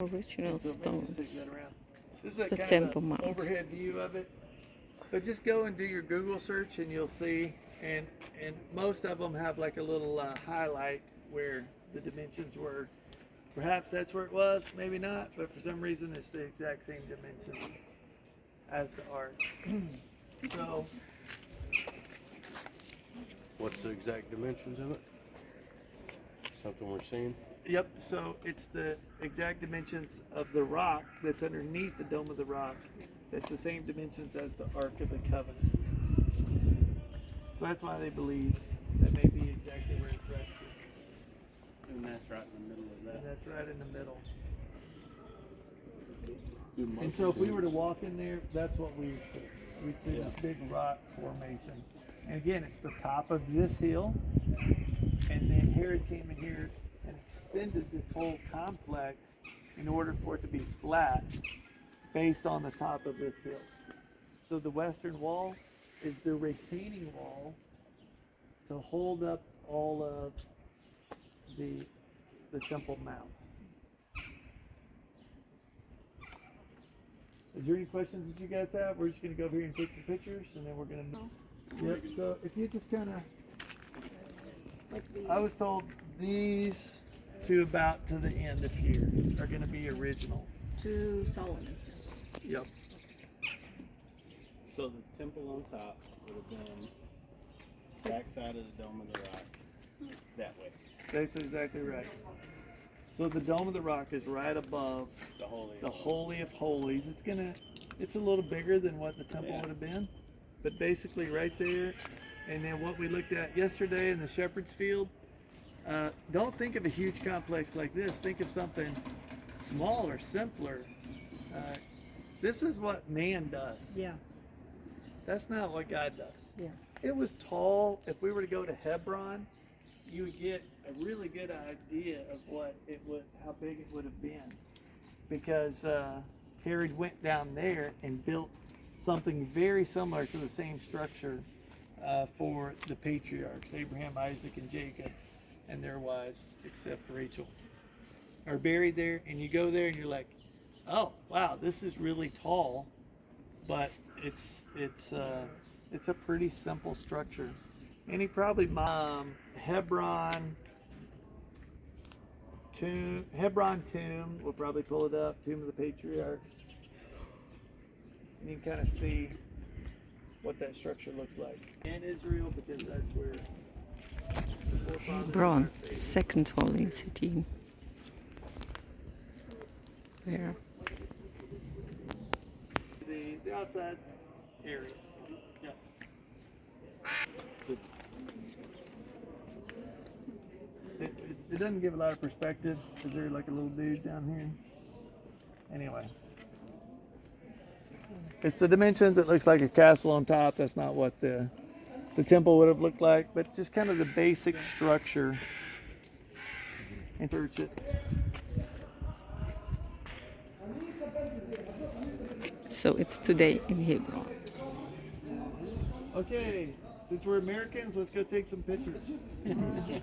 Original So maybe just take stones. that around. This is a The kind Temple of an Mount. overhead view of it. But just go and do your Google search and you'll see. And most of them have like a little highlight where the dimensions were. Perhaps that's where it was, maybe not. But for some reason, it's the exact same dimensions as the arch. So What's the exact dimensions of it? Something we're seeing? yep, so it's the exact dimensions of the rock that's underneath the Dome of the Rock. That's the same dimensions as the Ark of the Covenant. So that's why they believe that may be exactly where it's rested. And that's right in the middle of And that. that's right in the middle. And so if we were to walk in there, that's what we would see. We'd see this big rock formation. And again, it's the top of this hill. And then Herod came in here and extended this whole complex in order for it to be flat based on the top of this hill. So the western wall is the retaining wall to hold up all of the Temple Mount. Is there any questions that you guys have? We're just going to go over here and take some pictures, and then we're going to. Yep. So if you just kind of, I was told these to about to the end of here are going to be original. To Solomon's temple. Yep. So the temple on top would have been backside of the Dome of the Rock, that way. That's exactly right. So the Dome of the Rock is right above The Holy of Holies. It's a little bigger than what the temple Yeah. would have been, but basically right there. And then what we looked at yesterday in the Shepherd's Field. Don't think of a huge complex like this. Think of something smaller, simpler. This is what man does. Yeah, That's not what God does. yeah. It was tall. If we were to go to Hebron, you would get a really good idea of how big it would have been, because Herod went down there and built something very similar to the same structure for the patriarchs, Abraham, Isaac, and Jacob, and their wives, except Rachel, are buried there. And you go there and you're like, oh wow, this is really tall, but it's a pretty simple structure. And he probably Hebron tomb. We'll probably pull it up. Tomb of the Patriarchs. And you can kind of see what that structure looks like in Israel, because that's where the forefathers Hebron, are based. second holy city. There. The outside area. Yeah. It doesn't give a lot of perspective. Is there like a little dude down here? Anyway. It's the dimensions. It looks like a castle on top. That's not what the temple would have looked like, but just kind of the basic structure. And search it. So it's today in Hebron. Okay, since we're Americans, let's go take some pictures.